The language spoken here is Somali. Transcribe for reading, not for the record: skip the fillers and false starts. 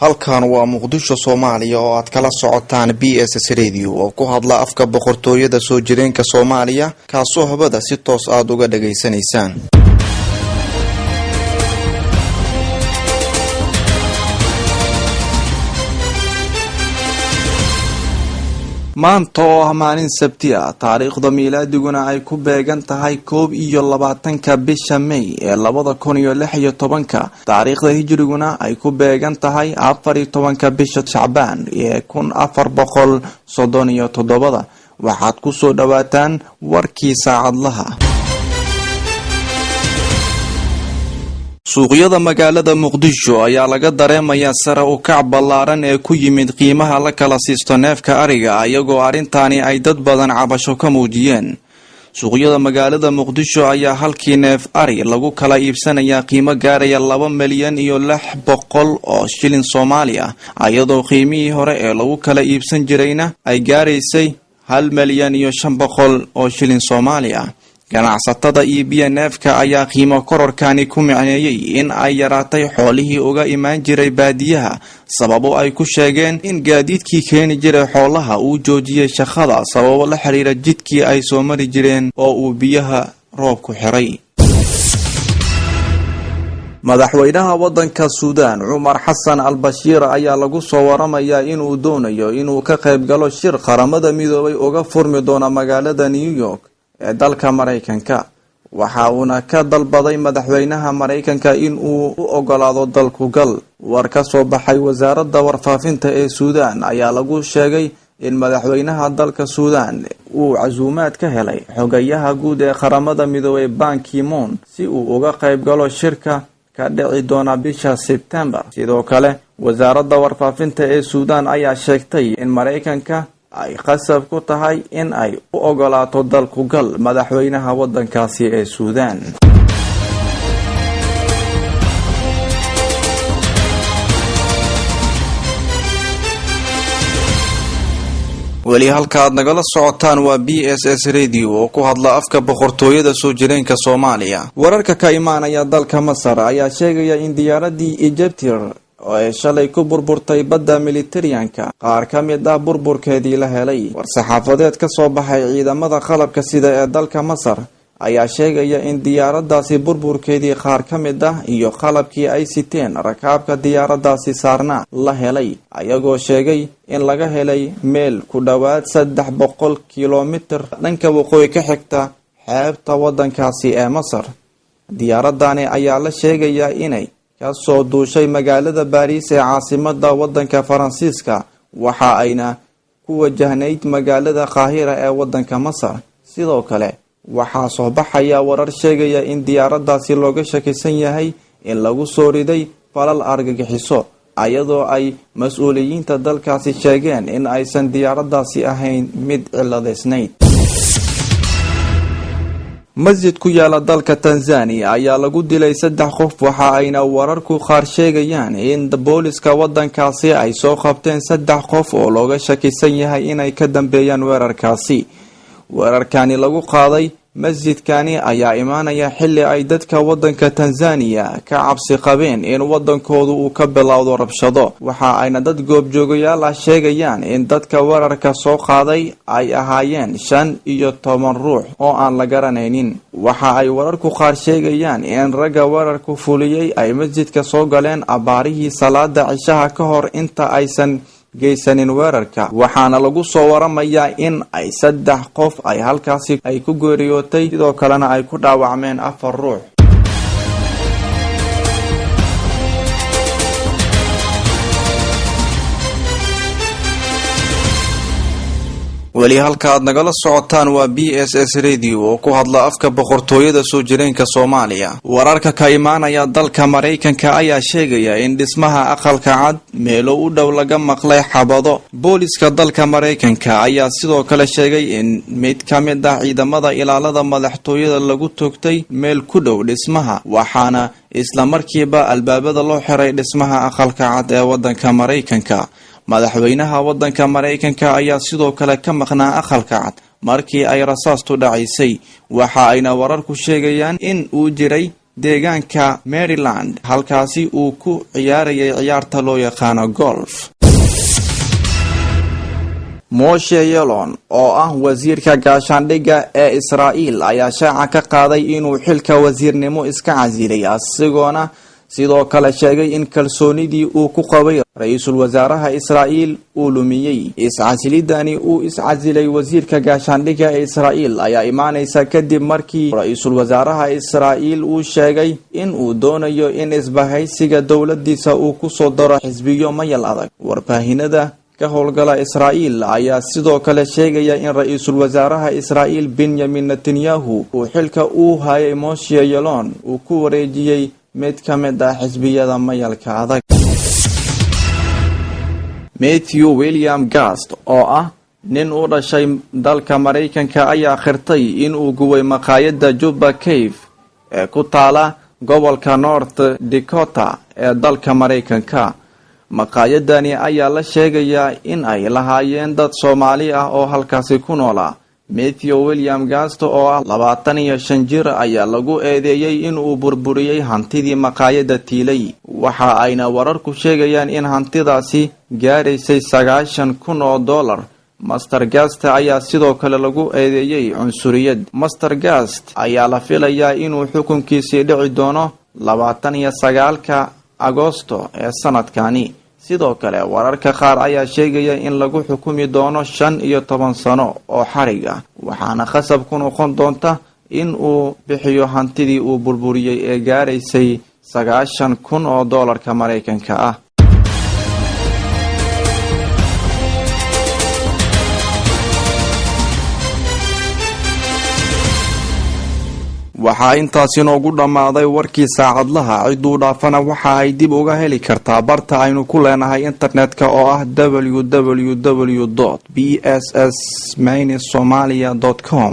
halkan waa Muqdisho Soomaaliya oo aad kala socotaan BSS Radio oo ku hadla afka boqortooyada soo jireenka Soomaaliya kaasoo habada si toos aad uga dhageysanaysaan. maanta oo maalin sabti ah taariikhda milaadiguna ay ku beegan tahay 21 bisha May ee 2016 taariikhda hijriguna ay ku beegan tahay 14 bisha Shacbaan ee 1437 waxaad ku soo dhawaataan warkii saacadlaha. suuqyada magaalada Muqdisho ayaa laga dareemayaa sare u kac ballaaran ee ku yimid qiimaha la kala siisto neefka ariga ayagoo arintani ay dad badan cabasho ka muujiyeen. suuqyada magaalada Muqdisho ayaa halkii neef ari lagu kala iibsanayaa qiimo gaaraya 2,600,000 oo shilin Soomaali ah ayadoo qiimihii hore ee lagu kala iibsan jirayna ay gaaraysay 1,500,000 oo shilin Soomaali ah. ganacsatada iibiya neefka ayaa qiimo kororkani ku micneeyay in ay yaraatay xoolihii uga imaan jiray baadiyaha sababo ay ku sheegeen in gaadiidkii keeni jiray xoolaha uu joojiyay shaqada sababo la xiriira jidkii ay soo mari jireen oo uu biyaha roobku xiray. madaxweynaha wadanka Suudaan Umar Hassan al-Bashir ayaa lagu soo waramayaa inuu doonayo inuu ka qayb galo shir qaramada midoobay uga furmi doona magaalada New York ee dalka Mareykanka. waxa uuna ka dalbaday madaxweynaha Mareykanka in uu u ogolaado dalku gal. war ka soo baxay wasaaradda warfaafinta ee Suudaan ayaa lagu sheegay in madaxweynaha dalka Suudaan uu casuumaad ka helay xogayaha guud ee qaramada midoobay Ban Ki-moon si uu uga qayb galo shirka ka dhici doona bisha September. sidoo kale wasaaradda warfaafinta ee Suudaan ayaa sheegtay in Mareykanka ay qasab ku tahay in ay u ogolaato dalku gal madaxweynaha wadankaasi ee Suudaan. wali halkaad nagala socotaan waa BSS Radio oo ku hadla afka boqortooyada soo jireenka Soomaaliya. wararka ka imaanaya dalka Masar ayaa sheegaya in diyaaradii Egyptian oo ay shalay ku burburtay badda Mediterranean-ka qaar ka mid ah burburkeedii la helay. war-saxaafadeed ka soo baxay ciidamada qalabka sida ee dalka Masar ayaa sheegaya in diyaaradaasi burburkeedii qaar ka mid ah iyo qalabkii ay siteen rakaabka diyaaradaasi saarna la helay ayagoo sheegay in laga helay meel ku dhawaad 300 kilomitir dhanka waqooyi ka xigta xeebta wadankaasi ee Masar. diyaaradani ayaa la sheegayaa inay kasoo duushay magaalada Paris ee caasimada wadanka Faransiiska waxa ayna ku wajahnayd magaalada Qaahira ee wadanka Masar. sidoo kale waxaa soo baxaya warar sheegaya in diyaaradaasi looga shakisan yahay in lagu soo riday falal argagixiso ayadoo ay mas'uuliyiinta dalkaasi sheegeen in aysan diyaaradaasi ahayn mid ciladeysnayd. masjid ku yaala dalka Tanzania ayaa lagu dilay 3 qof waxa ayna wararku qaar sheegayaan in booliska wadankaasi ay soo qabteen 3 qof oo looga shakisan yahay inay ka dambeeyaan weerarkaasi. weerarkani lagu qaaday masjidkani ayaa imaanaya xilli ay dadka wadanka Tanzania ka cabsi qabeen in wadankoodu uu ka bilowdo rabshado. waxa ayna dad goobjoogayaal ah sheegayaan in dadka weerarka soo qaaday ay ahaayeen 15 ruux oo aan la garanaynin. waxa ay wararku qaar sheegayaan in ragga weerarku fuliyay ay masjidka soo galeen abaarihii salaada cishaha ka hor inta aysan geysanin weerarka. waxaana lagu soo waramayaa in ay 3 qof ay halkaasi ay ku geeriyootay sidoo kalena ay ku dhaawacmeen 4 ruux. wali halkaad nagala socotaan waa BSS Radio oo ku hadla afka boqortooyada soo jireenka Soomaaliya. wararka ka imaanaya dalka Mareykanka ayaa sheegaya in dhismaha aqalka cad meelo u dhow laga maqlay xabado. booliska dalka Mareykanka ayaa sidoo kale sheegay in mid ka mid ah ciidamada ilaalada madaxtooyada lagu toogtay meel ku dhow dhismaha waxaana isla markiiba albaabada loo xiray dhismaha aqalka cad ee wadanka Mareykanka. madaxweynaha wadanka Mareykanka ayaa sidoo kale ka maqnaa aqalka cad markii ay rasaastu dhacaysay. waxa ayna wararku sheegayaan in uu jiray deegaanka Maryland halkaasi uu ku ciyaarayay ciyaarta loo yaqaan golf. Moshe Yaalon oo ah wasiirka gaashaandhigga ee Israa'iil ayaa shaaca ka qaaday inuu xilka wasiirnimo iska casilay asigoona sidoo kale sheegay in kalsoonidii uu ku qabay ra'iisul wasaaraha Israa'iil uu lumiyay. Iscasilidani uu iscasilay wasiirka gaashaandhigga ee Israa'iil ayaa imaanaysa kadib markii ra'iisul wasaaraha Israa'iil uu sheegay in uu doonayo in isbahaysiga dowladdiisa uu ku soo daro xisbiyo mayal adag. Warbaahinada ka howlgala Israa'iil ayaa sidoo kale sheegaya in ra'iisul wasaaraha Israa'iil Benjamin Netanyahu uu xilka u hayay Moshe Yaalon uu ku wareejiyay mid ka mid ah xisbiyada mayalka adag. Matthew William Gast oo ah nin u dhashay dalka Mareykanka ayaa khirtay in uu gubay maqaayadda Juba Cave ee ku taala gobolka North Dakota ee dalka Mareykanka. Maqaayadani ayaa la sheegayaa in ay lahaayeen dad Soomaali ah oo halkaasi ku noolaa. Matthew William Gast oo ah 25 jir ayaa lagu eedeeyay in uu burburiyay hantidii maqaayadda tiilay. Waxa ayna wararku sheegayaan in hantidaasi gaaraysay $90,000. Master Gast ayaa sidoo kale lagu eedeeyay cunsuriyad. Master Gast ayaa la filayaa inuu xukunkiisii dhici doono 29 Agoosto ee sanadkani. sidoo kale wararka qaar ayaa sheegaya in lagu xukumi doono 15 sano oo xarig ah waxaana khasab ku noqon doonta in uu bixiyo hantidii uu burburiyay ee gaaraysay $90,000 Mareykanka ah. waxaa intaasi noogu dhamaaday warkii saacadlaha ciduu dhaafana waxa ay dib uga heli kartaa barta aynu ku leenahay internetka oo ah www.bss-somalia.com